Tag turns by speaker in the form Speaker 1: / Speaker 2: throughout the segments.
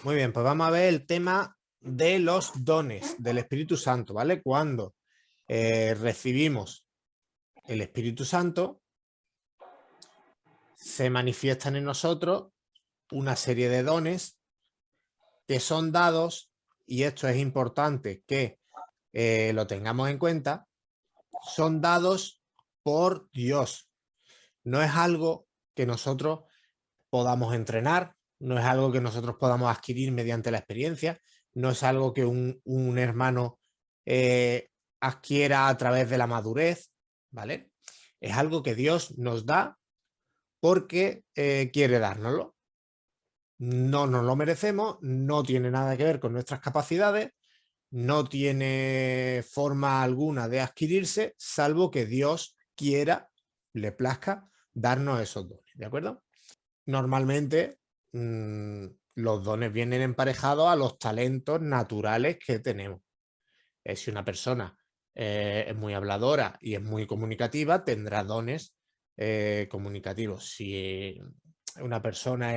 Speaker 1: Muy bien, pues vamos a ver el tema de los dones del Espíritu Santo, ¿vale? Cuando recibimos el Espíritu Santo, se manifiestan en nosotros una serie de dones que son dados, y esto es importante que lo tengamos en cuenta, son dados por Dios. No es algo que nosotros podamos entrenar, no es algo que nosotros podamos adquirir mediante la experiencia, no es algo que un hermano adquiera a través de la madurez, ¿vale? Es algo que Dios nos da porque quiere dárnoslo. No nos lo merecemos, no tiene nada que ver con nuestras capacidades, no tiene forma alguna de adquirirse, salvo que Dios quiera, le plazca, darnos esos dones, ¿de acuerdo? Normalmente los dones vienen emparejados a los talentos naturales que tenemos. Si una persona es muy habladora y es muy comunicativa, tendrá dones comunicativos. Si una persona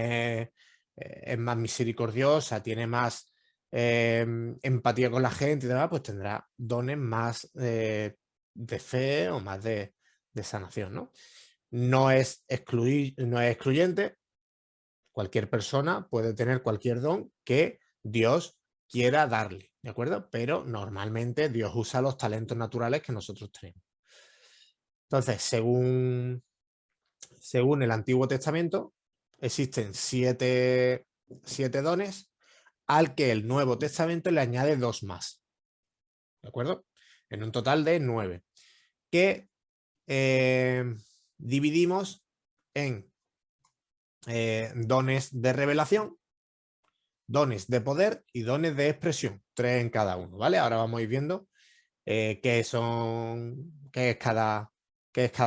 Speaker 1: es más misericordiosa, tiene más empatía con la gente y demás, pues tendrá dones más de fe o más de sanación, ¿no? No es excluyente. Cualquier persona puede tener cualquier don que Dios quiera darle, ¿de acuerdo? Pero normalmente Dios usa los talentos naturales que nosotros tenemos. Entonces, según el Antiguo Testamento, existen siete dones al que el Nuevo Testamento le añade dos más, ¿de acuerdo? En un total de 9, que dividimos en dones de revelación, dones de poder y dones de expresión, 3 en cada uno, ¿vale? Ahora vamos a ir viendo qué es cada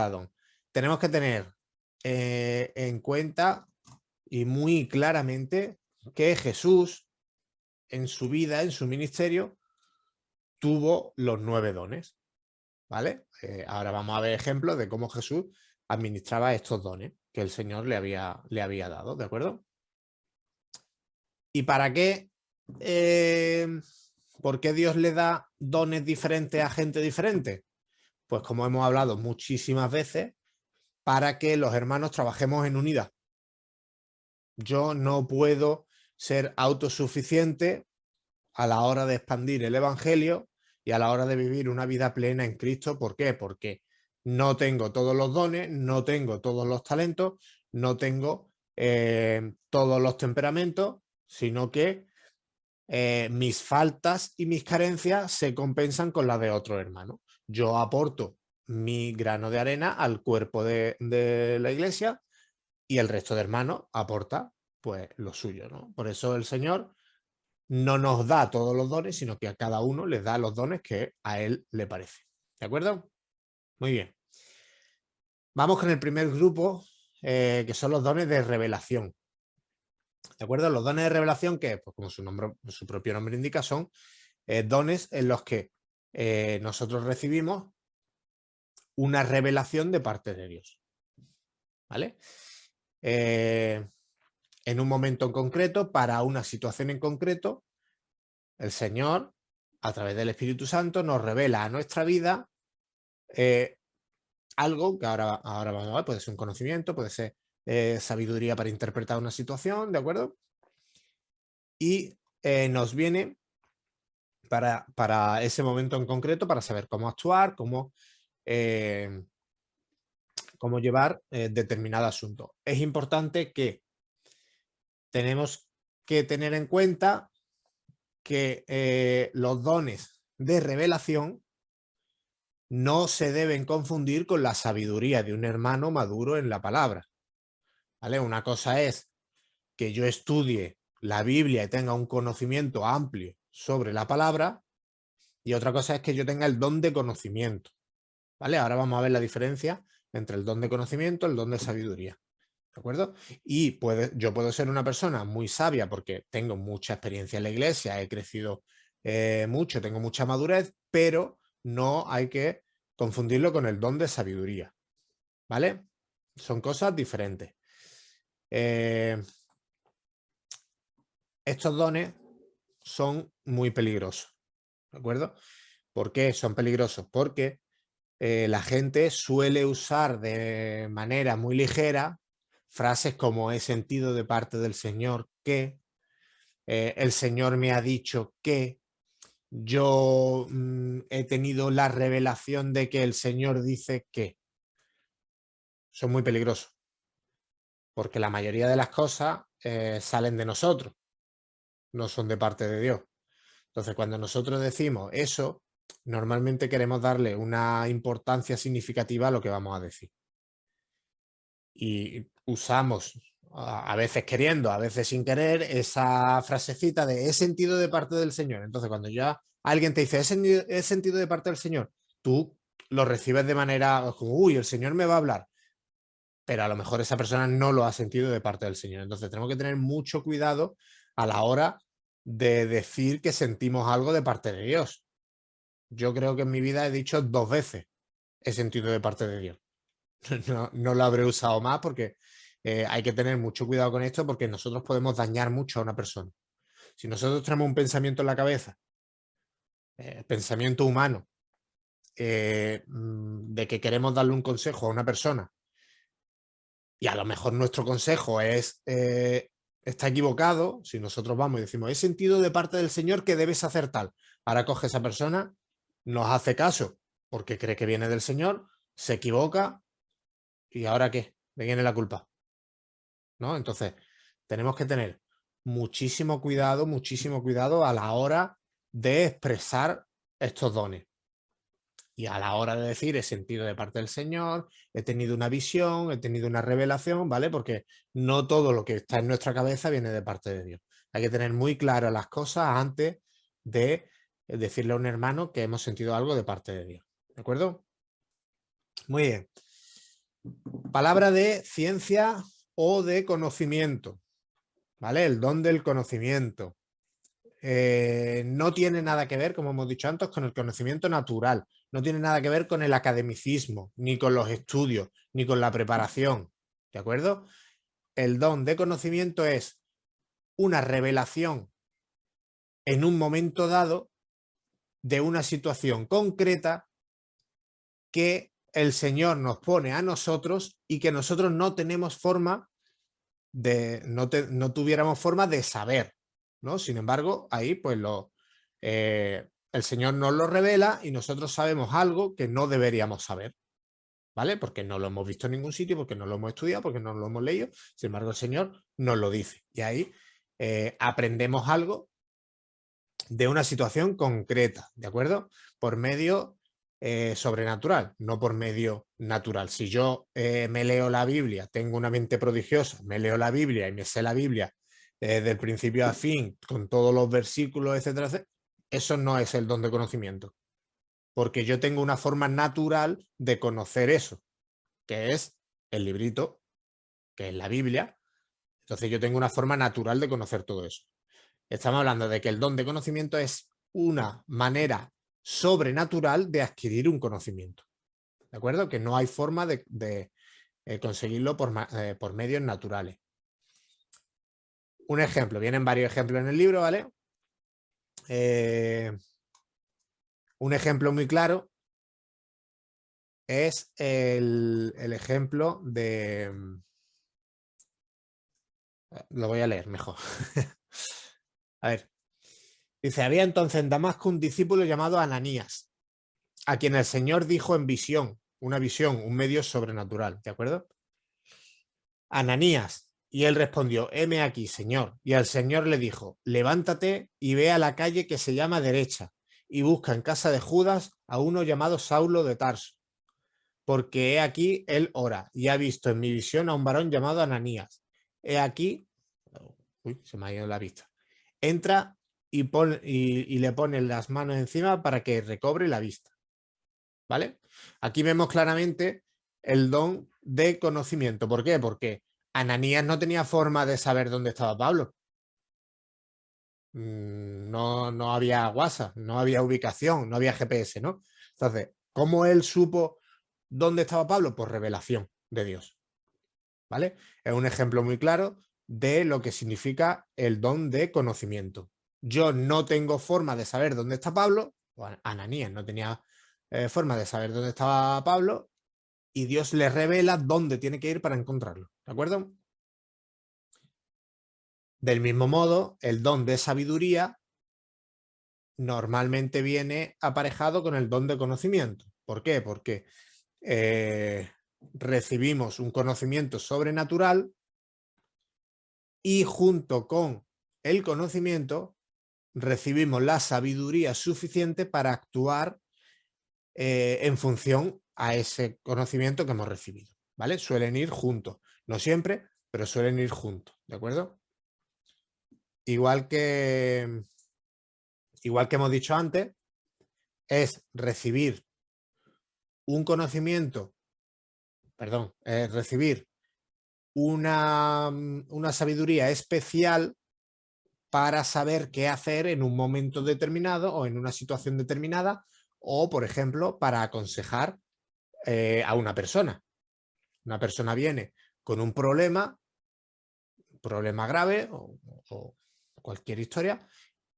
Speaker 1: don. Tenemos que tener en cuenta y muy claramente que Jesús en su vida, en su ministerio, tuvo los 9 dones, ¿vale? Ahora vamos a ver ejemplos de cómo Jesús administraba estos dones que el Señor le había dado, ¿de acuerdo? ¿Y para qué? ¿Por qué Dios le da dones diferentes a gente diferente? Pues como hemos hablado muchísimas veces, para que los hermanos trabajemos en unidad. Yo no puedo ser autosuficiente a la hora de expandir el Evangelio y a la hora de vivir una vida plena en Cristo. ¿Por qué? Porque no tengo todos los dones, no tengo todos los talentos, no tengo todos los temperamentos, sino que mis faltas y mis carencias se compensan con las de otro hermano. Yo aporto mi grano de arena al cuerpo de la iglesia y el resto de hermanos aporta pues lo suyo, ¿no? Por eso el Señor no nos da todos los dones, sino que a cada uno les da los dones que a él le parece. ¿De acuerdo? Muy bien. Vamos con el primer grupo, que son los dones de revelación. ¿De acuerdo? Los dones de revelación, que pues como su propio nombre indica, son dones en los que nosotros recibimos una revelación de parte de Dios. ¿Vale? En un momento en concreto, para una situación en concreto, el Señor, a través del Espíritu Santo, nos revela a nuestra vida algo que ahora vamos a ver, puede ser un conocimiento, puede ser sabiduría para interpretar una situación, ¿de acuerdo? Y nos viene para ese momento en concreto, para saber cómo actuar, cómo llevar determinado asunto. Es importante que tenemos que tener en cuenta que los dones de revelación no se deben confundir con la sabiduría de un hermano maduro en la palabra, ¿vale? Una cosa es que yo estudie la Biblia y tenga un conocimiento amplio sobre la palabra, y otra cosa es que yo tenga el don de conocimiento, ¿vale? Ahora vamos a ver la diferencia entre el don de conocimiento y el don de sabiduría, ¿de acuerdo? Y yo puedo ser una persona muy sabia porque tengo mucha experiencia en la iglesia, he crecido mucho, tengo mucha madurez, pero no hay que confundirlo con el don de sabiduría, ¿vale? Son cosas diferentes. estos dones son muy peligrosos, ¿de acuerdo? ¿Por qué son peligrosos? Porque la gente suele usar de manera muy ligera frases como he sentido de parte del Señor que, el Señor me ha dicho que, yo he tenido la revelación de que el Señor dice que. Son muy peligrosos, porque la mayoría de las cosas salen de nosotros, no son de parte de Dios. Entonces, cuando nosotros decimos eso, normalmente queremos darle una importancia significativa a lo que vamos a decir. Y usamos, a veces queriendo, a veces sin querer, esa frasecita de he sentido de parte del Señor. Entonces, cuando ya alguien te dice he sentido de parte del Señor, tú lo recibes de manera como, uy, el Señor me va a hablar. Pero a lo mejor esa persona no lo ha sentido de parte del Señor. Entonces tenemos que tener mucho cuidado a la hora de decir que sentimos algo de parte de Dios. Yo creo que en mi vida he dicho 2 veces he sentido de parte de Dios. No lo habré usado más porque hay que tener mucho cuidado con esto porque nosotros podemos dañar mucho a una persona. Si nosotros tenemos un pensamiento en la cabeza, pensamiento humano, de que queremos darle un consejo a una persona y a lo mejor nuestro consejo está equivocado, si nosotros vamos y decimos, he sentido de parte del Señor que debes hacer tal. Ahora coge esa persona, nos hace caso porque cree que viene del Señor, se equivoca y ¿ahora qué? ¿De quién es la culpa? ¿No? Entonces, tenemos que tener muchísimo cuidado a la hora de expresar estos dones. Y a la hora de decir he sentido de parte del Señor, he tenido una visión, he tenido una revelación, ¿vale? Porque no todo lo que está en nuestra cabeza viene de parte de Dios. Hay que tener muy claras las cosas antes de decirle a un hermano que hemos sentido algo de parte de Dios. ¿De acuerdo? Muy bien. Palabra de ciencia o de conocimiento, ¿vale? El don del conocimiento. No tiene nada que ver, como hemos dicho antes, con el conocimiento natural. No tiene nada que ver con el academicismo, ni con los estudios, ni con la preparación. ¿De acuerdo? El don de conocimiento es una revelación en un momento dado de una situación concreta que el Señor nos pone a nosotros y que nosotros no tenemos forma no tuviéramos forma de saber, ¿no? Sin embargo, ahí pues el Señor nos lo revela y nosotros sabemos algo que no deberíamos saber, ¿vale? Porque no lo hemos visto en ningún sitio, porque no lo hemos estudiado, porque no lo hemos leído. Sin embargo, el Señor nos lo dice y ahí aprendemos algo de una situación concreta, ¿de acuerdo? Por medio sobrenatural, no por medio natural. Si yo me leo la Biblia, tengo una mente prodigiosa, me leo la Biblia y me sé la Biblia del principio a fin, con todos los versículos, etcétera, etcétera, eso no es el don de conocimiento, porque yo tengo una forma natural de conocer eso, que es el librito, que es la Biblia. Entonces yo tengo una forma natural de conocer todo eso. Estamos hablando de que el don de conocimiento es una manera sobrenatural de adquirir un conocimiento. ¿De acuerdo? Que no hay forma de conseguirlo por medios naturales. Un ejemplo, vienen varios ejemplos en el libro, ¿vale? Un ejemplo muy claro es el ejemplo de... Lo voy a leer mejor. A ver. Dice, había entonces en Damasco un discípulo llamado Ananías, a quien el Señor dijo en visión, una visión, un medio sobrenatural, ¿de acuerdo? Ananías. Y él respondió, heme aquí, Señor. Y el Señor le dijo, levántate y ve a la calle que se llama Derecha y busca en casa de Judas a uno llamado Saulo de Tarso, porque he aquí él ora y ha visto en mi visión a un varón llamado Ananías. He aquí, uy, se me ha ido la vista. Entra y le pone las manos encima para que recobre la vista. ¿Vale? Aquí vemos claramente el don de conocimiento. ¿Por qué? Porque Ananías no tenía forma de saber dónde estaba Pablo. No había WhatsApp, no había ubicación, no había GPS, ¿no? Entonces, ¿cómo él supo dónde estaba Pablo? Por revelación de Dios. ¿Vale? Es un ejemplo muy claro de lo que significa el don de conocimiento. Yo no tengo forma de saber dónde está Pablo, o Ananías no tenía forma de saber dónde estaba Pablo, y Dios le revela dónde tiene que ir para encontrarlo, ¿de acuerdo? Del mismo modo, el don de sabiduría normalmente viene aparejado con el don de conocimiento. ¿Por qué? Porque recibimos un conocimiento sobrenatural y junto con el conocimiento recibimos la sabiduría suficiente para actuar en función a ese conocimiento que hemos recibido, ¿vale? Suelen ir juntos, no siempre, pero suelen ir juntos, ¿de acuerdo? Igual que hemos dicho antes, es recibir un conocimiento, perdón, recibir una sabiduría especial para saber qué hacer en un momento determinado o en una situación determinada, o, por ejemplo, para aconsejar a una persona. Una persona viene con un problema grave o cualquier historia,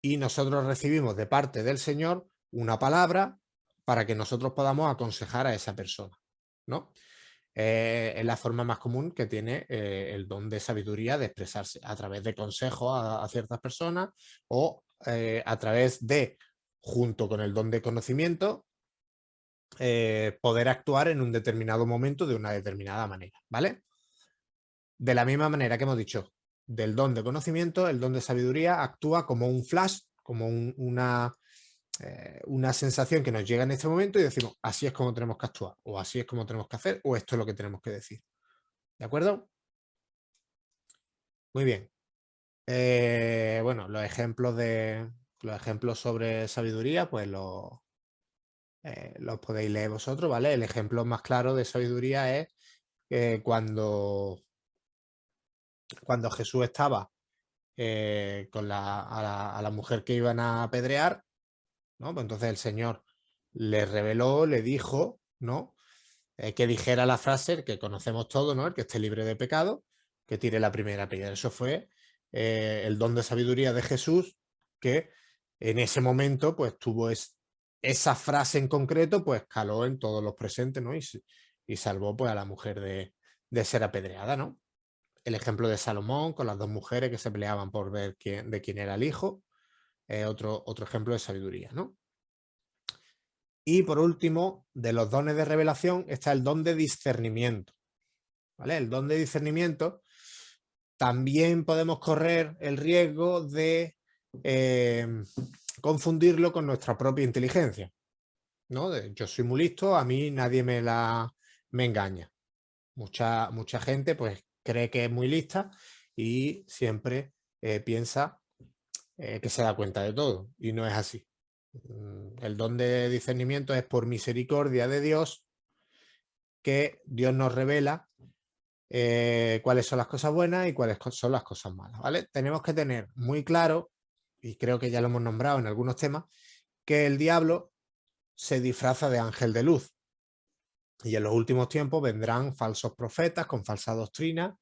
Speaker 1: y nosotros recibimos de parte del Señor una palabra para que nosotros podamos aconsejar a esa persona, ¿no? Es la forma más común que tiene el don de sabiduría de expresarse a través de consejos a ciertas personas o a través de, junto con el don de conocimiento, poder actuar en un determinado momento de una determinada manera, ¿vale? De la misma manera que hemos dicho, del don de conocimiento, el don de sabiduría actúa como un flash, como una sensación que nos llega en este momento y decimos, así es como tenemos que actuar, o así es como tenemos que hacer, o esto es lo que tenemos que decir. ¿De acuerdo? Muy bien. Bueno, los ejemplos sobre sabiduría, pues los podéis leer vosotros, ¿vale? El ejemplo más claro de sabiduría es cuando Jesús estaba con a la mujer que iban a apedrear, ¿no? Pues entonces el Señor le reveló, le dijo, ¿no? Que dijera la frase que conocemos todos, ¿no? El que esté libre de pecado, que tire la primera piedra. Eso fue el don de sabiduría de Jesús, que en ese momento, pues tuvo esa frase en concreto, pues caló en todos los presentes, ¿no? Y salvó pues a la mujer de ser apedreada, ¿no? El ejemplo de Salomón con las dos mujeres que se peleaban por ver de quién era el hijo, otro ejemplo de sabiduría, ¿no? Y por último, de los dones de revelación está el don de discernimiento, ¿vale? El don de discernimiento también podemos correr el riesgo de confundirlo con nuestra propia inteligencia, ¿no? Yo soy muy listo, a mí nadie me engaña. Mucha gente pues cree que es muy lista y siempre piensa que se da cuenta de todo, y no es así. El don de discernimiento es por misericordia de Dios, que Dios nos revela cuáles son las cosas buenas y cuáles son las cosas malas, ¿vale? Tenemos que tener muy claro, y creo que ya lo hemos nombrado en algunos temas, que el diablo se disfraza de ángel de luz, y en los últimos tiempos vendrán falsos profetas con falsa doctrina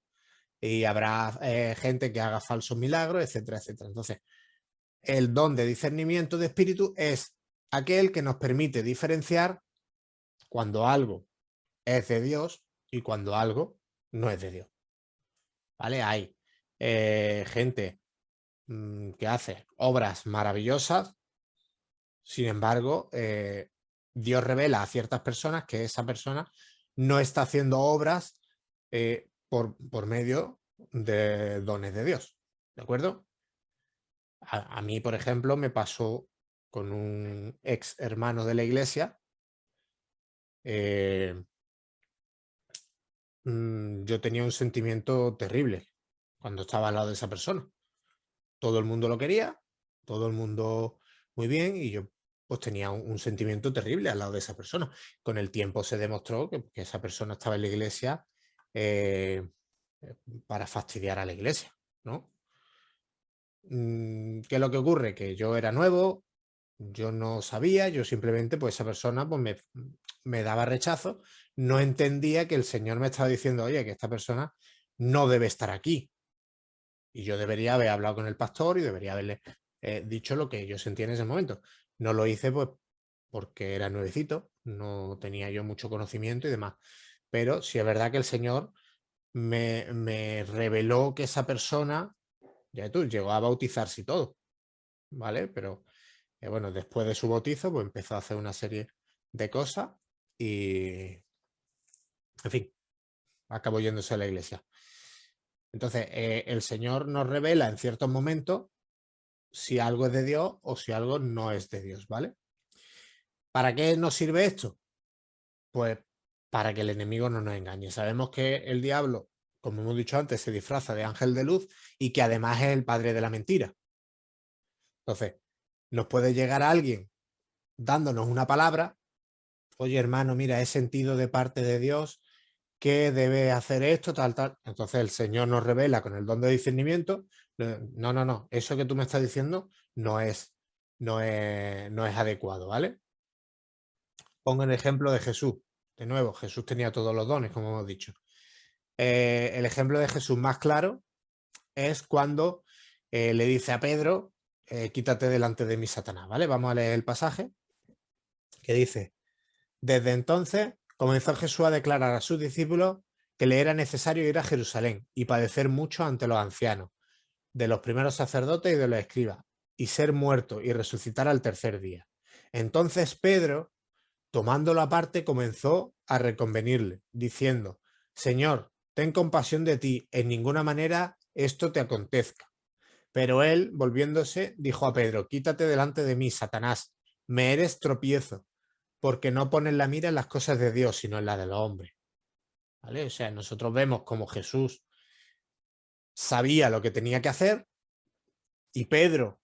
Speaker 1: y habrá gente que haga falsos milagros, etcétera, etcétera. Entonces, el don de discernimiento de espíritu es aquel que nos permite diferenciar cuando algo es de Dios y cuando algo no es de Dios, ¿vale? Hay gente que hace obras maravillosas, sin embargo, Dios revela a ciertas personas que esa persona no está haciendo obras por medio de dones de Dios, ¿de acuerdo? A mí, por ejemplo, me pasó con un ex hermano de la iglesia. Yo tenía un sentimiento terrible cuando estaba al lado de esa persona. Todo el mundo lo quería, todo el mundo muy bien, y yo pues tenía un sentimiento terrible al lado de esa persona. Con el tiempo se demostró que esa persona estaba en la iglesia eh, para fastidiar a la iglesia, ¿no? ¿Qué es lo que ocurre? Que yo era nuevo, yo no sabía, yo simplemente, pues esa persona pues me daba rechazo, no entendía que el Señor me estaba diciendo, oye, que esta persona no debe estar aquí, Y yo debería haber hablado con el pastor y debería haberle dicho lo que yo sentía en ese momento. No lo hice pues porque era nuevecito, no tenía yo mucho conocimiento y demás. Pero sí es verdad que el Señor me reveló que esa persona, ya tú, llegó a bautizarse y todo, ¿vale? Pero bueno, después de su bautizo, pues empezó a hacer una serie de cosas y, en fin, acabó yéndose a la iglesia. Entonces, el Señor nos revela en ciertos momentos si algo es de Dios o si algo no es de Dios, ¿vale? ¿Para qué nos sirve esto? Pues para que el enemigo no nos engañe. Sabemos que el diablo, como hemos dicho antes, se disfraza de ángel de luz y que además es el padre de la mentira. Entonces, nos puede llegar a alguien dándonos una palabra: oye, hermano, mira, he sentido de parte de Dios que debe hacer esto, tal, tal. Entonces el Señor nos revela con el don de discernimiento: no, no, no, eso que tú me estás diciendo no es adecuado, ¿vale? Pongo el ejemplo de Jesús. De nuevo, Jesús tenía todos los dones, como hemos dicho. El ejemplo de Jesús más claro es cuando le dice a Pedro: quítate delante de mí, Satanás, ¿vale? Vamos a leer el pasaje que dice: desde entonces comenzó Jesús a declarar a sus discípulos que le era necesario ir a Jerusalén y padecer mucho ante los ancianos, de los primeros sacerdotes y de los escribas, y ser muerto y resucitar al tercer día. Entonces Pedro, tomándolo aparte, comenzó a reconvenirle, diciendo: Señor, ten compasión de ti, en ninguna manera esto te acontezca. Pero él, volviéndose, dijo a Pedro: quítate delante de mí, Satanás, me eres tropiezo, porque no pones la mira en las cosas de Dios, sino en las de los hombres. ¿Vale? O sea, nosotros vemos como Jesús sabía lo que tenía que hacer y Pedro,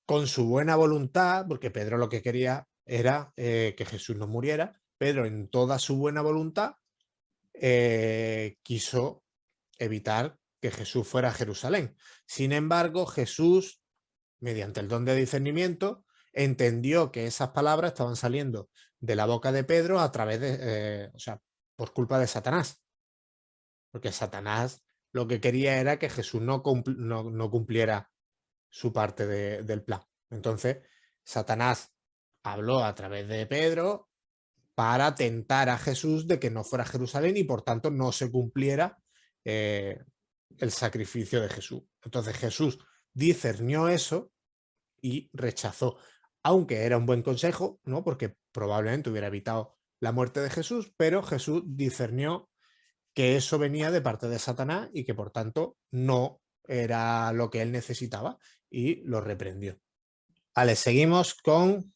Speaker 1: con su buena voluntad, porque Pedro lo que quería era que Jesús no muriera, Pedro en toda su buena voluntad quiso evitar que Jesús fuera a Jerusalén. Sin embargo, Jesús, mediante el don de discernimiento, entendió que esas palabras estaban saliendo de la boca de Pedro a través de, o sea, por culpa de Satanás. Porque Satanás lo que quería era que Jesús no cumpliera su parte del plan. Entonces, Satanás habló a través de Pedro para tentar a Jesús de que no fuera a Jerusalén y por tanto no se cumpliera el sacrificio de Jesús. Entonces Jesús discernió eso y rechazó, aunque era un buen consejo, ¿no? Porque probablemente hubiera evitado la muerte de Jesús, pero Jesús discernió que eso venía de parte de Satanás y que por tanto no era lo que él necesitaba y lo reprendió. Vale, seguimos con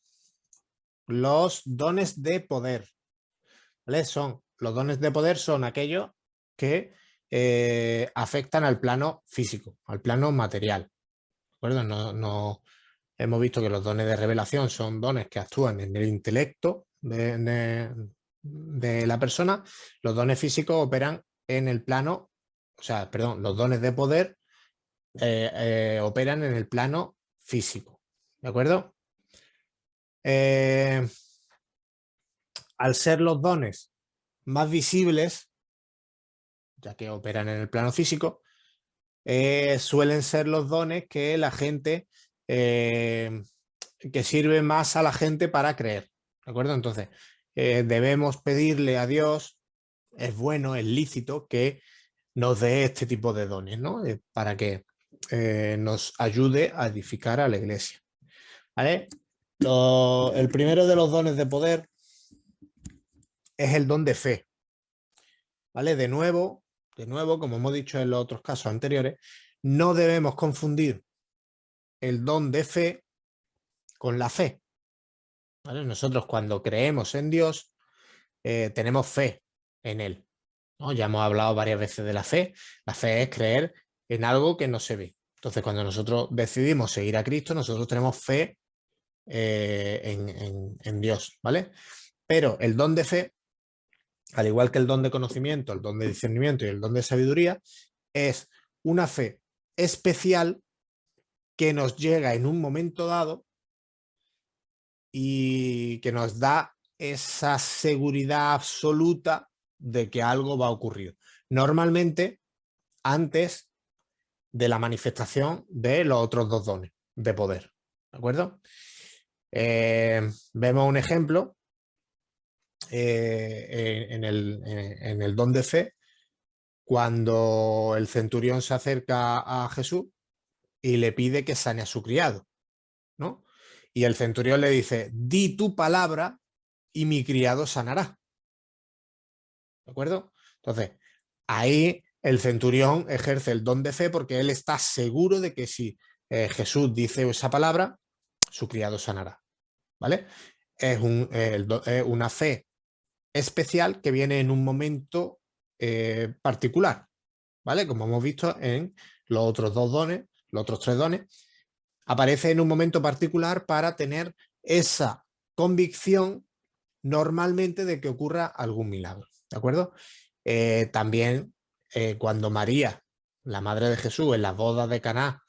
Speaker 1: los dones de poder. ¿Vale? Los dones de poder son aquellos que afectan al plano físico, al plano material. ¿De acuerdo? No, hemos visto que los dones de revelación son dones que actúan en el intelecto de la persona. Los dones físicos operan en el plano, o sea, perdón, los dones de poder operan en el plano físico. ¿De acuerdo? Al ser los dones más visibles, ya que operan en el plano físico, suelen ser los dones que la gente, que sirven más a la gente para creer, ¿de acuerdo? Entonces, debemos pedirle a Dios, es bueno, es lícito que nos dé este tipo de dones, ¿no? Para que nos ayude a edificar a la iglesia, ¿vale? El primero de los dones de poder es el don de fe, ¿vale? De nuevo, como hemos dicho en los otros casos anteriores, no debemos confundir el don de fe con la fe, ¿vale? Nosotros cuando creemos en Dios, tenemos fe en Él, ¿no? Ya hemos hablado varias veces de la fe. La fe es creer en algo que no se ve. Entonces, cuando nosotros decidimos seguir a Cristo, nosotros tenemos fe en Dios, ¿vale? Pero el don de fe, al igual que el don de conocimiento, el don de discernimiento y el don de sabiduría, es una fe especial que nos llega en un momento dado y que nos da esa seguridad absoluta de que algo va a ocurrir. Normalmente, antes de la manifestación de los otros dos dones de poder. ¿De acuerdo? Vemos un ejemplo en el don de fe, cuando el centurión se acerca a Jesús y le pide que sane a su criado, ¿no? Y el centurión le dice: di tu palabra y mi criado sanará. ¿De acuerdo? Entonces, ahí el centurión ejerce el don de fe porque él está seguro de que si Jesús dice esa palabra, su criado sanará. ¿Vale? Es una fe especial que viene en un momento particular, ¿vale? Como hemos visto en los otros dos dones, los otros tres dones, aparece en un momento particular para tener esa convicción normalmente de que ocurra algún milagro, ¿de acuerdo? También cuando María, la madre de Jesús, en las bodas de Caná,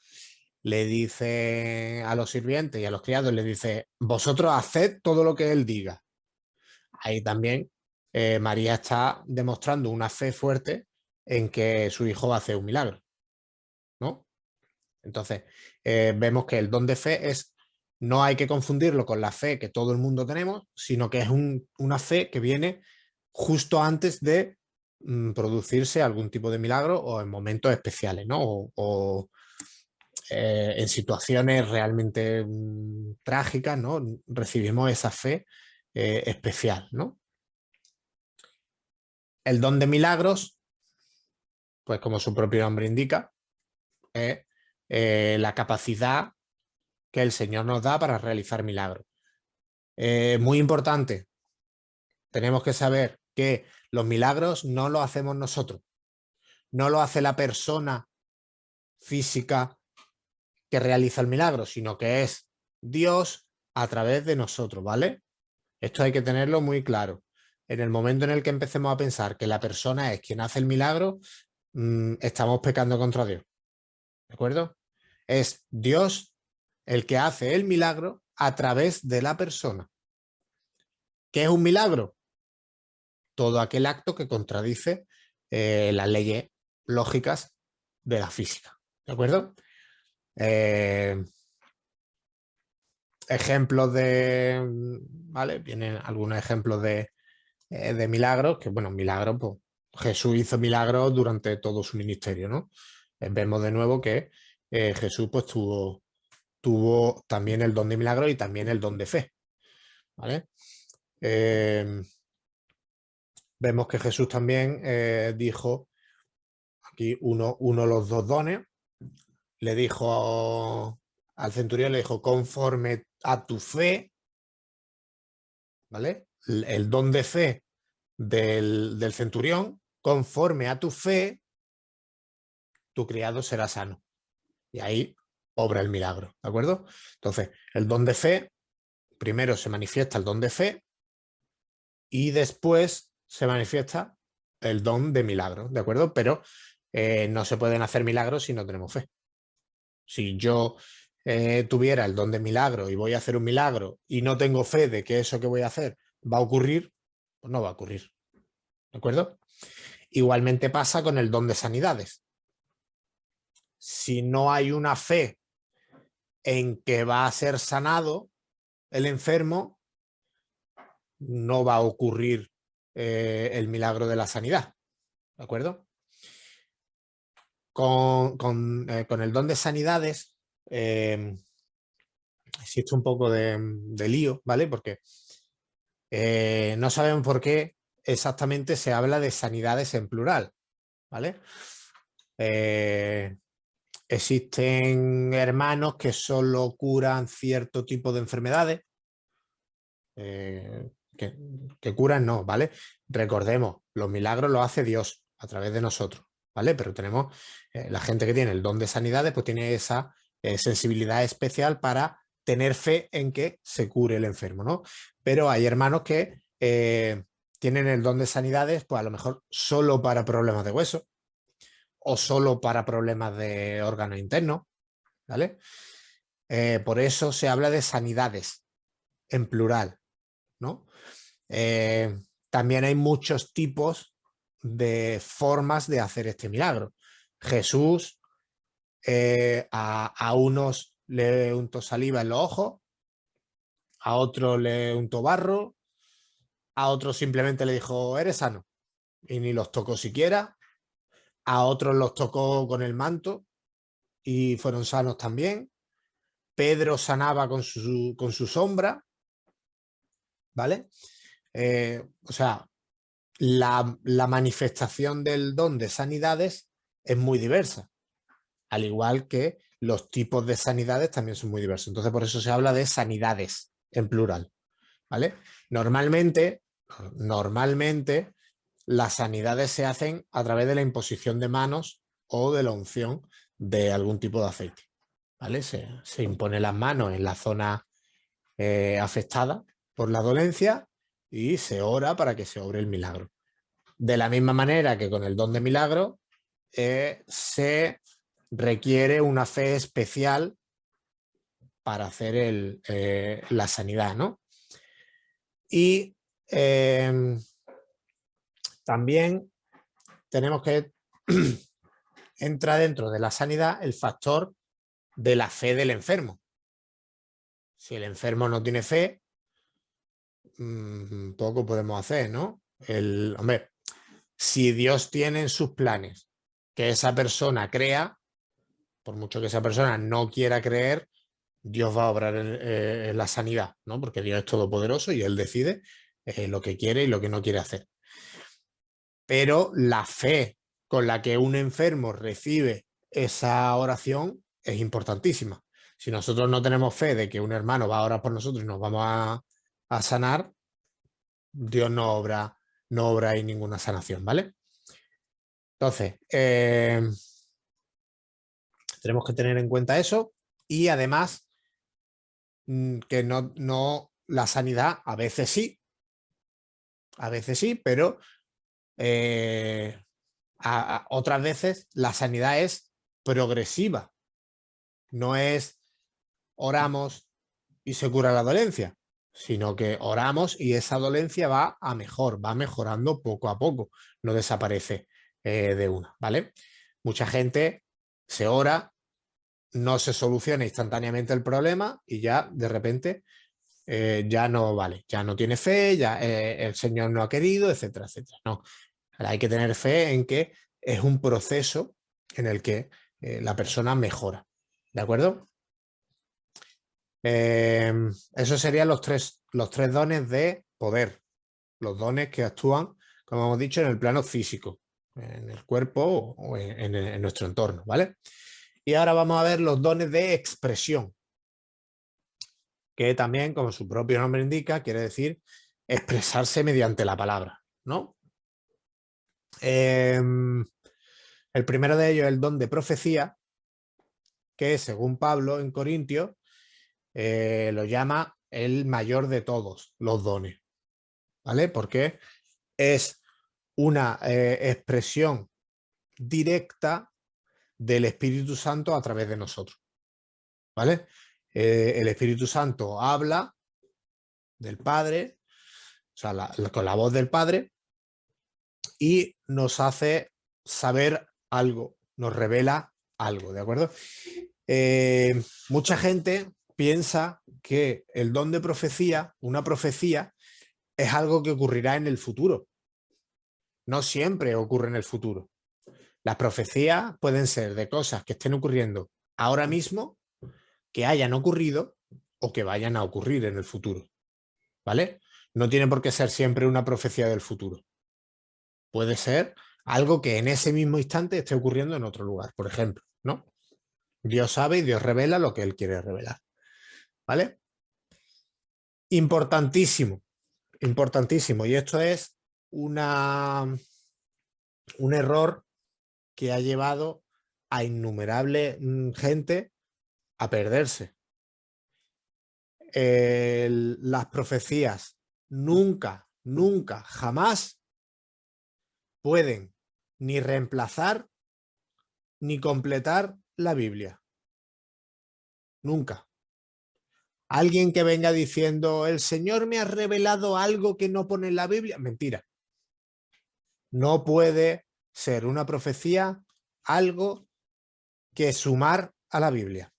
Speaker 1: le dice a los sirvientes y a los criados, le dice: vosotros haced todo lo que él diga. Ahí también María está demostrando una fe fuerte en que su hijo va a hacer un milagro, ¿no? Entonces, vemos que el don de fe no hay que confundirlo con la fe que todo el mundo tenemos, sino que es una fe que viene justo antes de producirse algún tipo de milagro o en momentos especiales, ¿no? O en situaciones realmente trágicas, ¿no? Recibimos esa fe especial, ¿no? El don de milagros, pues como su propio nombre indica, es la capacidad que el Señor nos da para realizar milagros. Muy importante, tenemos que saber que los milagros no los hacemos nosotros, no lo hace la persona física que realiza el milagro, sino que es Dios a través de nosotros, ¿vale? Esto hay que tenerlo muy claro. En el momento en el que empecemos a pensar que la persona es quien hace el milagro, estamos pecando contra Dios, ¿de acuerdo? Es Dios el que hace el milagro a través de la persona. ¿Qué es un milagro? Todo aquel acto que contradice las leyes lógicas de la física, ¿de acuerdo? Ejemplos ¿vale? Vienen algunos ejemplos de milagros, que bueno, milagros, pues Jesús hizo milagros durante todo su ministerio, ¿no? Vemos de nuevo que Jesús pues tuvo también el don de milagros y también el don de fe, ¿vale? Vemos que Jesús también dijo, aquí uno de los dos dones, le dijo al centurión, le dijo: conforme a tu fe, ¿vale? El don de fe del centurión, conforme a tu fe, tu criado será sano. Y ahí obra el milagro, ¿de acuerdo? Entonces, el don de fe, primero se manifiesta el don de fe y después se manifiesta el don de milagro, ¿de acuerdo? Pero no se pueden hacer milagros si no tenemos fe. Si yo tuviera el don de milagro y voy a hacer un milagro y no tengo fe de que eso que voy a hacer va a ocurrir, pues no va a ocurrir, ¿de acuerdo? Igualmente pasa con el don de sanidades. Si no hay una fe en que va a ser sanado el enfermo, no va a ocurrir el milagro de la sanidad, ¿de acuerdo? Con el don de sanidades existe un poco de lío, ¿vale? Porque no sabemos por qué exactamente se habla de sanidades en plural, ¿vale? Existen hermanos que solo curan cierto tipo de enfermedades, que curan no, ¿vale? Recordemos, los milagros los hace Dios a través de nosotros, ¿vale? Pero tenemos, la gente que tiene el don de sanidades, pues tiene esa sensibilidad especial para tener fe en que se cure el enfermo, ¿no? Pero hay hermanos que tienen el don de sanidades, pues a lo mejor solo para problemas de hueso o solo para problemas de órganos internos, ¿vale? Por eso se habla de sanidades en plural, ¿no? También hay muchos tipos de formas de hacer este milagro. Jesús a unos le untó saliva en los ojos, a otros le untó barro, a otros simplemente le dijo, eres sano, y ni los tocó siquiera, a otros los tocó con el manto y fueron sanos también. Pedro sanaba con su sombra, ¿vale? O sea, la manifestación del don de sanidades es muy diversa, al igual que los tipos de sanidades también son muy diversos. Entonces, por eso se habla de sanidades en plural, ¿vale? Normalmente las sanidades se hacen a través de la imposición de manos o de la unción de algún tipo de aceite, ¿vale? Se impone las manos en la zona afectada por la dolencia y se ora para que se obre el milagro. De la misma manera que con el don de milagro se requiere una fe especial para hacer la sanidad, ¿no? Y también tenemos que entrar dentro de la sanidad el factor de la fe del enfermo. Si el enfermo no tiene fe, poco podemos hacer, ¿no? Hombre, si Dios tiene en sus planes que esa persona crea, por mucho que esa persona no quiera creer, Dios va a obrar en la sanidad, ¿no? Porque Dios es todopoderoso y Él decide lo que quiere y lo que no quiere hacer. Pero la fe con la que un enfermo recibe esa oración es importantísima. Si nosotros no tenemos fe de que un hermano va a orar por nosotros y nos vamos a sanar, Dios no obra ahí ninguna sanación, ¿vale? Entonces, tenemos que tener en cuenta eso y además que la sanidad a veces sí, pero otras veces la sanidad es progresiva, no es oramos y se cura la dolencia, sino que oramos y esa dolencia va a mejor, va mejorando poco a poco, no desaparece de una, ¿vale? Mucha gente se ora, no se soluciona instantáneamente el problema y ya de repente ya no vale, ya no tiene fe, ya el Señor no ha querido, etcétera, etcétera. No, hay que tener fe en que es un proceso en el que la persona mejora, ¿de acuerdo? Esos serían los tres dones de poder, los dones que actúan, como hemos dicho, en el plano físico, en el cuerpo o en nuestro entorno, ¿vale? Y ahora vamos a ver los dones de expresión, que también, como su propio nombre indica, quiere decir expresarse mediante la palabra, ¿no? El primero de ellos es el don de profecía, que según Pablo en Corintios lo llama el mayor de todos los dones, ¿vale? Porque es una expresión directa del Espíritu Santo a través de nosotros, ¿vale? El Espíritu Santo habla del Padre, o sea, con la voz del Padre, y nos hace saber algo, nos revela algo, ¿de acuerdo? Mucha gente piensa que el don de profecía, una profecía, es algo que ocurrirá en el futuro. No siempre ocurre en el futuro. Las profecías pueden ser de cosas que estén ocurriendo ahora mismo, que hayan ocurrido o que vayan a ocurrir en el futuro, ¿vale? No tiene por qué ser siempre una profecía del futuro. Puede ser algo que en ese mismo instante esté ocurriendo en otro lugar, por ejemplo, ¿no? Dios sabe y Dios revela lo que Él quiere revelar, ¿vale? Importantísimo, importantísimo. Y esto es un error que ha llevado a innumerable gente a perderse. Las profecías nunca, nunca, jamás pueden ni reemplazar ni completar la Biblia. Nunca. Alguien que venga diciendo, el Señor me ha revelado algo que no pone en la Biblia. Mentira. No puede ser una profecía algo que sumar a la Biblia.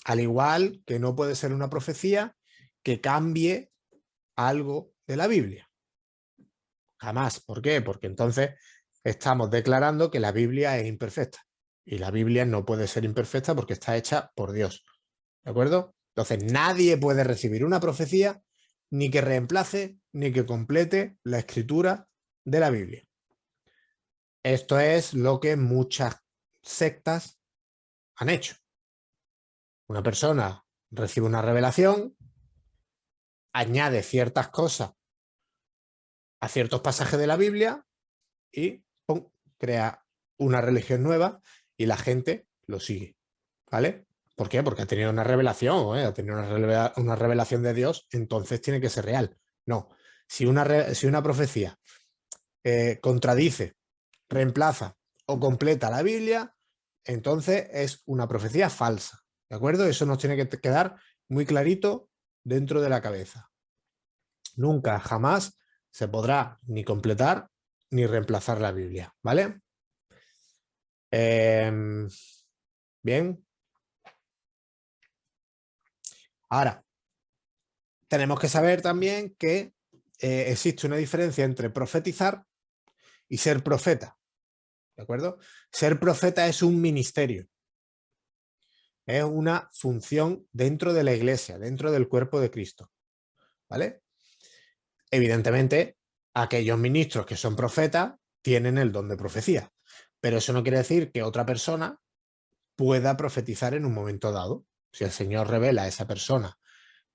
Speaker 1: Al igual que no puede ser una profecía que cambie algo de la Biblia. Jamás. ¿Por qué? Porque entonces estamos declarando que la Biblia es imperfecta. Y la Biblia no puede ser imperfecta porque está hecha por Dios. ¿De acuerdo? Entonces nadie puede recibir una profecía ni que reemplace ni que complete la escritura de la Biblia. Esto es lo que muchas sectas han hecho. Una persona recibe una revelación, añade ciertas cosas a ciertos pasajes de la Biblia y ¡pum!, crea una religión nueva y la gente lo sigue. ¿Vale? ¿Por qué? Porque ha tenido una revelación, ha tenido una revelación de Dios, entonces tiene que ser real. No, si una profecía contradice, reemplaza o completa la Biblia, entonces es una profecía falsa. ¿De acuerdo? Eso nos tiene que quedar muy clarito dentro de la cabeza. Nunca, jamás se podrá ni completar ni reemplazar la Biblia. ¿Vale? Bien. Ahora, tenemos que saber también que existe una diferencia entre profetizar y ser profeta. ¿De acuerdo? Ser profeta es un ministerio. Es una función dentro de la iglesia, dentro del cuerpo de Cristo. ¿Vale? Evidentemente, aquellos ministros que son profetas tienen el don de profecía. Pero eso no quiere decir que otra persona pueda profetizar en un momento dado. Si el Señor revela a esa persona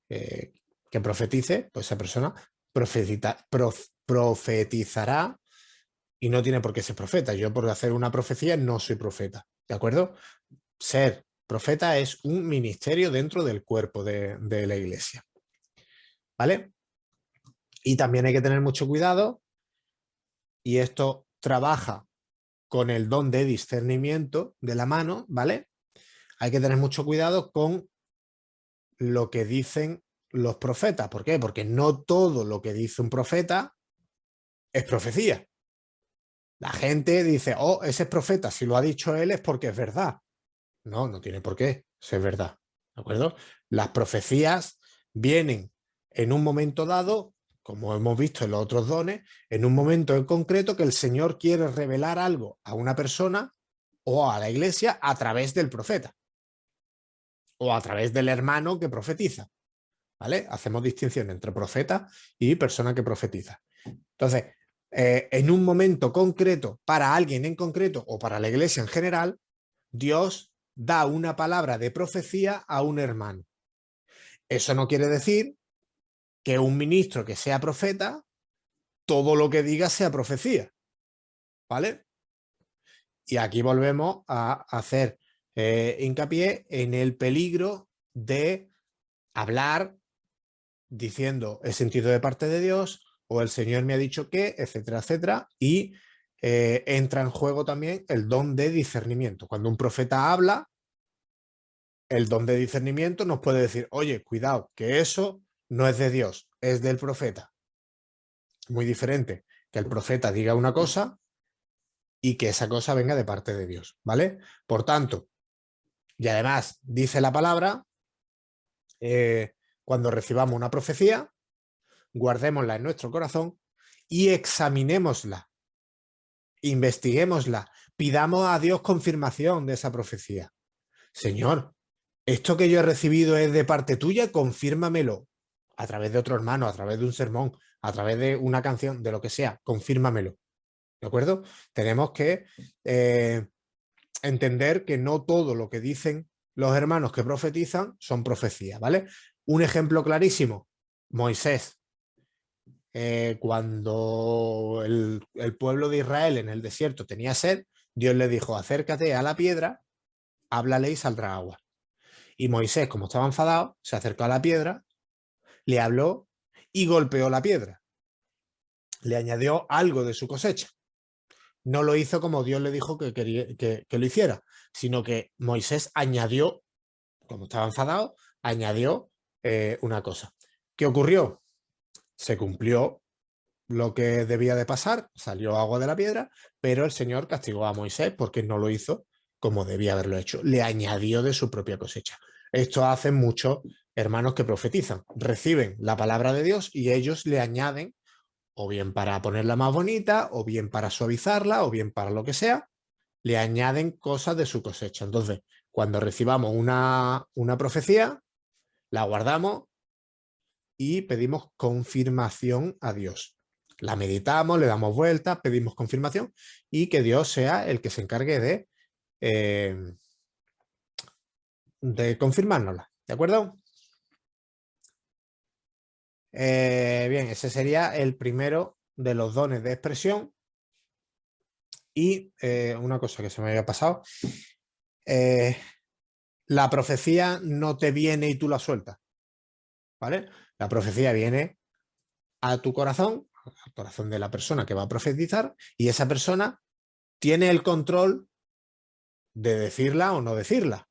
Speaker 1: que profetice, pues esa persona profetizará y no tiene por qué ser profeta. Yo por hacer una profecía no soy profeta, ¿de acuerdo? Ser profeta es un ministerio dentro del cuerpo de la iglesia, ¿vale? Y también hay que tener mucho cuidado, y esto trabaja con el don de discernimiento de la mano, ¿vale? Hay que tener mucho cuidado con lo que dicen los profetas. ¿Por qué? Porque no todo lo que dice un profeta es profecía. La gente dice, oh, ese es profeta, si lo ha dicho él es porque es verdad. No, no tiene por qué ser verdad. ¿De acuerdo? Las profecías vienen en un momento dado, como hemos visto en los otros dones, en un momento en concreto que el Señor quiere revelar algo a una persona o a la iglesia a través del profeta o a través del hermano que profetiza. ¿Vale? Hacemos distinción entre profeta y persona que profetiza. Entonces, en un momento concreto, para alguien en concreto o para la iglesia en general, Dios da una palabra de profecía a un hermano. Eso no quiere decir que un ministro que sea profeta, todo lo que diga sea profecía. ¿Vale? Y aquí volvemos a hacer hincapié en el peligro de hablar diciendo he sentido de parte de Dios o el Señor me ha dicho que, etcétera, etcétera, y entra en juego también el don de discernimiento. Cuando un profeta habla, el don de discernimiento nos puede decir, oye, cuidado, que eso no es de Dios, es del profeta. Muy diferente que el profeta diga una cosa y que esa cosa venga de parte de Dios, ¿vale? Por tanto, y además dice la palabra, cuando recibamos una profecía, guardémosla en nuestro corazón y examinémosla, investiguémosla, pidamos a Dios confirmación de esa profecía. Señor, esto que yo he recibido es de parte tuya, confírmamelo. A través de otro hermano, a través de un sermón, a través de una canción, de lo que sea, confírmamelo. ¿De acuerdo? Tenemos que entender que no todo lo que dicen los hermanos que profetizan son profecías, ¿vale? Un ejemplo clarísimo, Moisés. Cuando el pueblo de Israel en el desierto tenía sed, Dios le dijo, acércate a la piedra, háblale y saldrá agua. Y Moisés, como estaba enfadado, se acercó a la piedra, le habló y golpeó la piedra. Le añadió algo de su cosecha. No lo hizo como Dios le dijo que quería que lo hiciera, sino que Moisés añadió, como estaba enfadado, añadió una cosa. ¿Qué ocurrió? Se cumplió lo que debía de pasar, salió agua de la piedra, pero el Señor castigó a Moisés porque no lo hizo como debía haberlo hecho. Le añadió de su propia cosecha. Esto hacen muchos hermanos que profetizan. Reciben la palabra de Dios y ellos le añaden, o bien para ponerla más bonita, o bien para suavizarla, o bien para lo que sea, le añaden cosas de su cosecha. Entonces, cuando recibamos una profecía, la guardamos y pedimos confirmación a Dios. La meditamos, le damos vueltas, pedimos confirmación y que Dios sea el que se encargue de confirmárnosla. ¿De acuerdo? Bien, ese sería el primero de los dones de expresión. Y una cosa que se me había pasado. La profecía no te viene y tú la sueltas. ¿Vale? La profecía viene a tu corazón, al corazón de la persona que va a profetizar, y esa persona tiene el control de decirla o no decirla,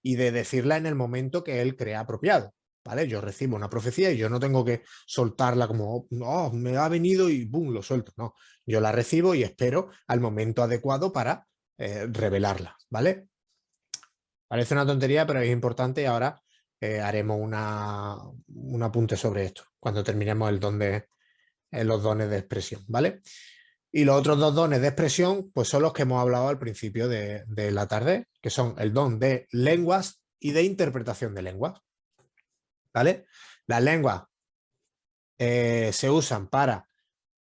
Speaker 1: y de decirla en el momento que él crea apropiado. ¿Vale? Yo recibo una profecía y yo no tengo que soltarla como, oh, me ha venido y boom, lo suelto. No, yo la recibo y espero al momento adecuado para revelarla. ¿Vale? Parece una tontería, pero es importante y ahora haremos un apunte sobre esto cuando terminemos el don de, los dones de expresión, ¿vale? Y los otros dos dones de expresión, pues son los que hemos hablado al principio de la tarde, que son el don de lenguas y de interpretación de lenguas, ¿vale? Las lenguas se usan para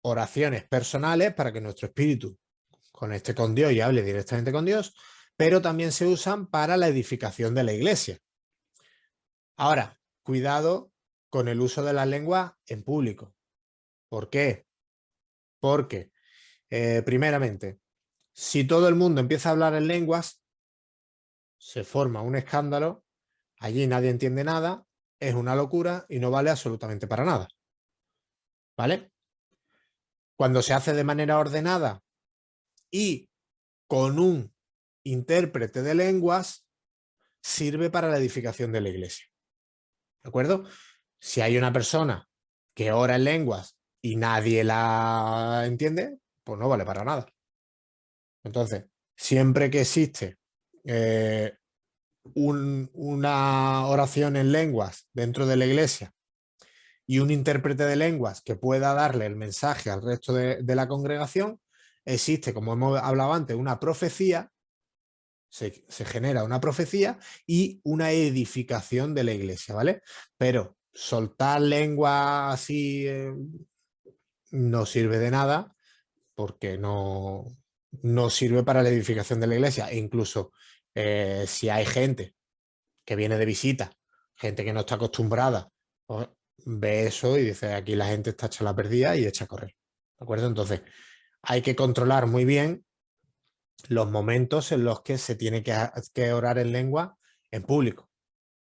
Speaker 1: oraciones personales, para que nuestro espíritu conecte con Dios y hable directamente con Dios, pero también se usan para la edificación de la iglesia. Ahora, cuidado con el uso de la lengua en público. ¿Por qué? Porque, primeramente, si todo el mundo empieza a hablar en lenguas, se forma un escándalo, allí nadie entiende nada, es una locura y no vale absolutamente para nada. ¿Vale? Cuando se hace de manera ordenada y con un intérprete de lenguas, sirve para la edificación de la iglesia. ¿De acuerdo? Si hay una persona que ora en lenguas y nadie la entiende, pues no vale para nada. Entonces, siempre que existe una oración en lenguas dentro de la iglesia y un intérprete de lenguas que pueda darle el mensaje al resto de la congregación, existe, como hemos hablado antes, una profecía, se genera una profecía y una edificación de la iglesia, ¿vale? Pero soltar lengua así no sirve de nada porque no sirve para la edificación de la iglesia. E incluso si hay gente que viene de visita, gente que no está acostumbrada, pues ve eso y dice, aquí la gente está hecha la perdida y echa a correr. ¿De acuerdo? Entonces, hay que controlar muy bien los momentos en los que se tiene que orar en lengua en público.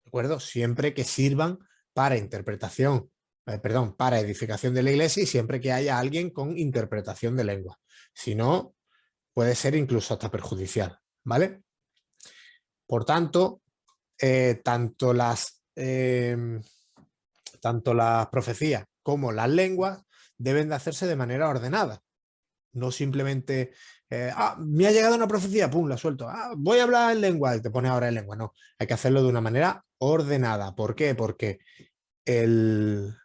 Speaker 1: ¿De acuerdo? Siempre que sirvan para interpretación, perdón, para edificación de la iglesia y siempre que haya alguien con interpretación de lengua. Si no, puede ser incluso hasta perjudicial, ¿vale? Por tanto, tanto las profecías como las lenguas deben de hacerse de manera ordenada. No simplemente, me ha llegado una profecía, pum, la suelto. Voy a hablar en lengua y te pones ahora en lengua. No, hay que hacerlo de una manera ordenada. ¿Por qué? Porque el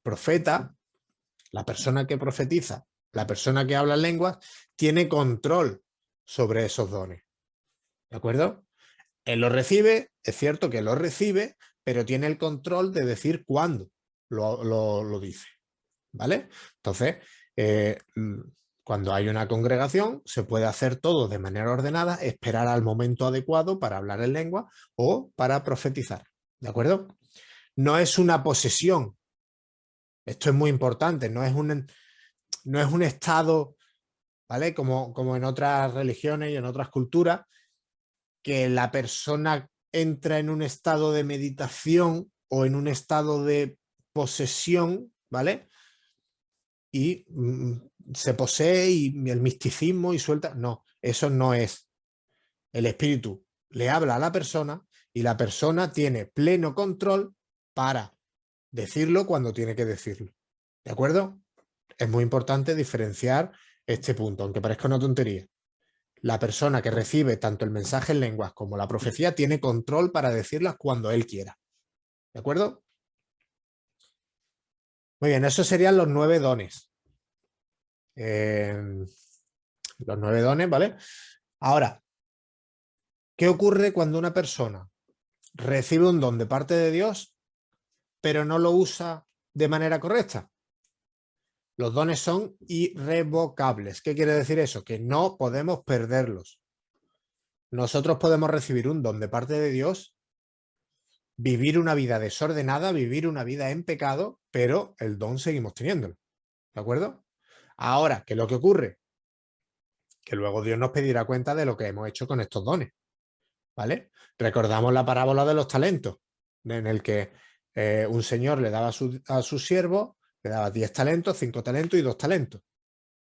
Speaker 1: profeta, la persona que profetiza, la persona que habla en lenguas, tiene control sobre esos dones. ¿De acuerdo? Él lo recibe, es cierto que lo recibe, pero tiene el control de decir cuándo lo dice. ¿Vale? Entonces, cuando hay una congregación, se puede hacer todo de manera ordenada, esperar al momento adecuado para hablar en lengua o para profetizar. ¿De acuerdo? No es una posesión. Esto es muy importante. No es un estado, ¿vale? Como en otras religiones y en otras culturas, que la persona entra en un estado de meditación o en un estado de posesión, ¿vale? Y se posee y el misticismo y suelta. No, eso no es. El espíritu le habla a la persona y la persona tiene pleno control para decirlo cuando tiene que decirlo. ¿De acuerdo? Es muy importante diferenciar este punto, aunque parezca una tontería. La persona que recibe tanto el mensaje en lenguas como la profecía tiene control para decirlas cuando él quiera. ¿De acuerdo? Muy bien, esos serían los 9 dones. Los 9 dones, ¿vale? Ahora, ¿qué ocurre cuando una persona recibe un don de parte de Dios, pero no lo usa de manera correcta? Los dones son irrevocables. ¿Qué quiere decir eso? Que no podemos perderlos. Nosotros podemos recibir un don de parte de Dios, vivir una vida desordenada, vivir una vida en pecado, pero el don seguimos teniéndolo. ¿De acuerdo? Ahora, ¿qué es lo que ocurre? Que luego Dios nos pedirá cuenta de lo que hemos hecho con estos dones. ¿Vale? Recordamos la parábola de los talentos, en el que un señor le daba a su siervo, le daba 10 talentos, 5 talentos y 2 talentos.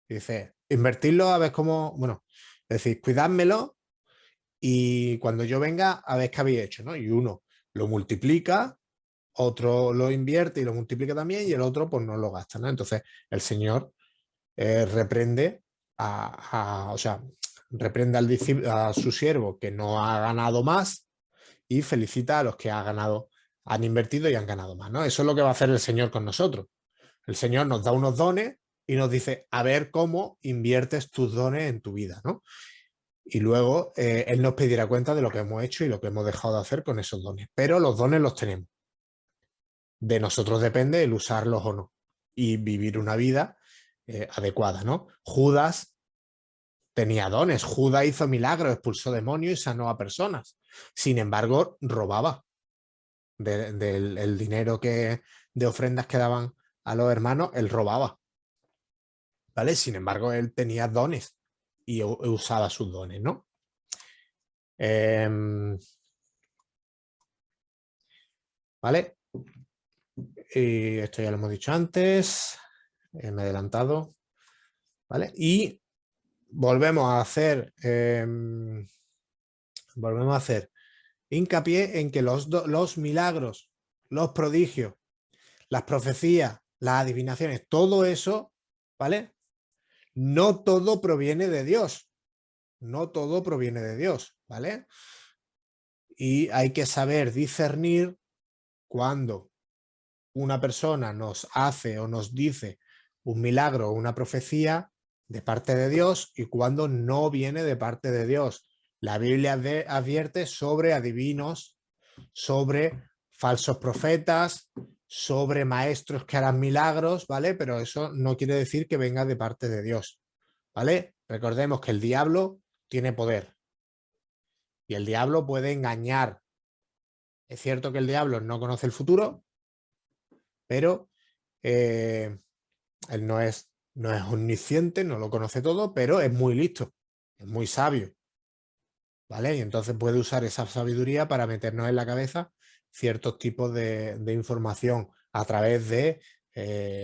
Speaker 1: Y dice, invertirlo a ver cómo, bueno, es decir, cuidádmelo y cuando yo venga a ver qué habéis hecho, ¿no? Y uno lo multiplica, otro lo invierte y lo multiplica también y el otro pues no lo gasta, ¿no? Entonces el señor reprende o sea, reprende a su siervo que no ha ganado más y felicita a los que han invertido y han ganado más, ¿no? Eso es lo que va a hacer el Señor con nosotros. El Señor nos da unos dones y nos dice, a ver cómo inviertes tus dones en tu vida, ¿no? Y luego Él nos pedirá cuenta de lo que hemos hecho y lo que hemos dejado de hacer con esos dones. Pero los dones los tenemos. De nosotros depende el usarlos o no. Y vivir una vida adecuada, ¿no? Judas tenía dones. Judas hizo milagros, expulsó demonios y sanó a personas. Sin embargo, robaba del el dinero de ofrendas que daban a los hermanos, él robaba. ¿Vale? Sin embargo, él tenía dones y usaba sus dones, ¿no? ¿Vale? Y esto ya lo hemos dicho antes, me he adelantado, ¿vale? Y volvemos a hacer hincapié en que los milagros, los prodigios, las profecías, las adivinaciones, todo eso, ¿vale? No todo proviene de Dios. No todo proviene de Dios, ¿vale? Y hay que saber discernir cuando una persona nos hace o nos dice un milagro o una profecía de parte de Dios y cuando no viene de parte de Dios. La Biblia advierte sobre adivinos, sobre falsos profetas, sobre maestros que harán milagros, ¿vale? Pero eso no quiere decir que venga de parte de Dios, ¿vale? Recordemos que el diablo tiene poder y el diablo puede engañar. Es cierto que el diablo no conoce el futuro, pero él no es omnisciente, no lo conoce todo, pero es muy listo, es muy sabio, ¿vale? Y entonces puede usar esa sabiduría para meternos en la cabeza ciertos tipos de información a través de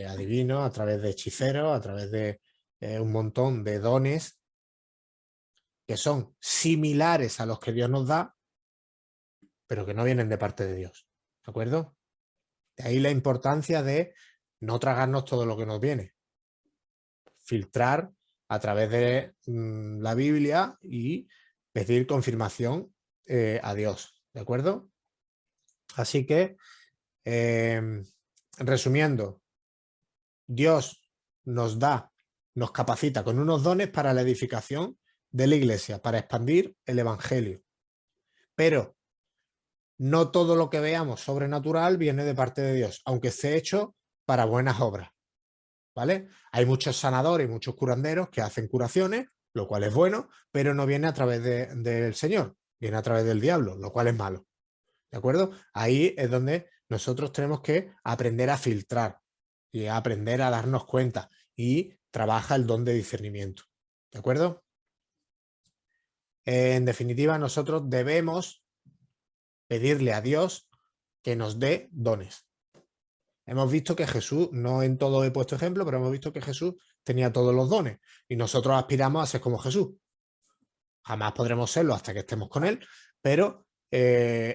Speaker 1: adivinos, a través de hechiceros, a través de un montón de dones que son similares a los que Dios nos da, pero que no vienen de parte de Dios, ¿de acuerdo? De ahí la importancia de no tragarnos todo lo que nos viene, filtrar a través de la Biblia y pedir confirmación a Dios, ¿de acuerdo? Así que, resumiendo, Dios nos capacita con unos dones para la edificación de la iglesia, para expandir el evangelio. Pero no todo lo que veamos sobrenatural viene de parte de Dios, aunque esté hecho para buenas obras, ¿vale? Hay muchos sanadores y muchos curanderos que hacen curaciones, lo cual es bueno, pero no viene a través del Señor, viene a través del diablo, lo cual es malo, ¿de acuerdo? Ahí es donde nosotros tenemos que aprender a filtrar y a aprender a darnos cuenta y trabaja el don de discernimiento, ¿de acuerdo? En definitiva, nosotros debemos pedirle a Dios que nos dé dones. Hemos visto que Jesús, no en todo he puesto ejemplo, pero hemos visto que Jesús tenía todos los dones y nosotros aspiramos a ser como Jesús. Jamás podremos serlo hasta que estemos con él, pero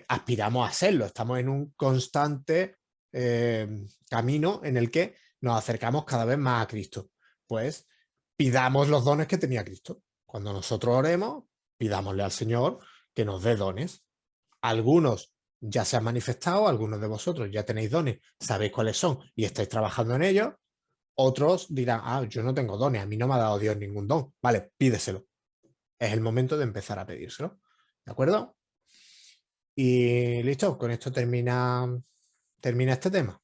Speaker 1: aspiramos a serlo. Estamos en un constante camino en el que nos acercamos cada vez más a Cristo. Pues pidamos los dones que tenía Cristo. Cuando nosotros oremos, pidámosle al Señor que nos dé dones. Algunos ya se han manifestado, algunos de vosotros ya tenéis dones, sabéis cuáles son y estáis trabajando en ellos. Otros dirán, yo no tengo dones, a mí no me ha dado Dios ningún don. Vale, pídeselo. Es el momento de empezar a pedírselo. ¿De acuerdo? Y listo, con esto termina este tema.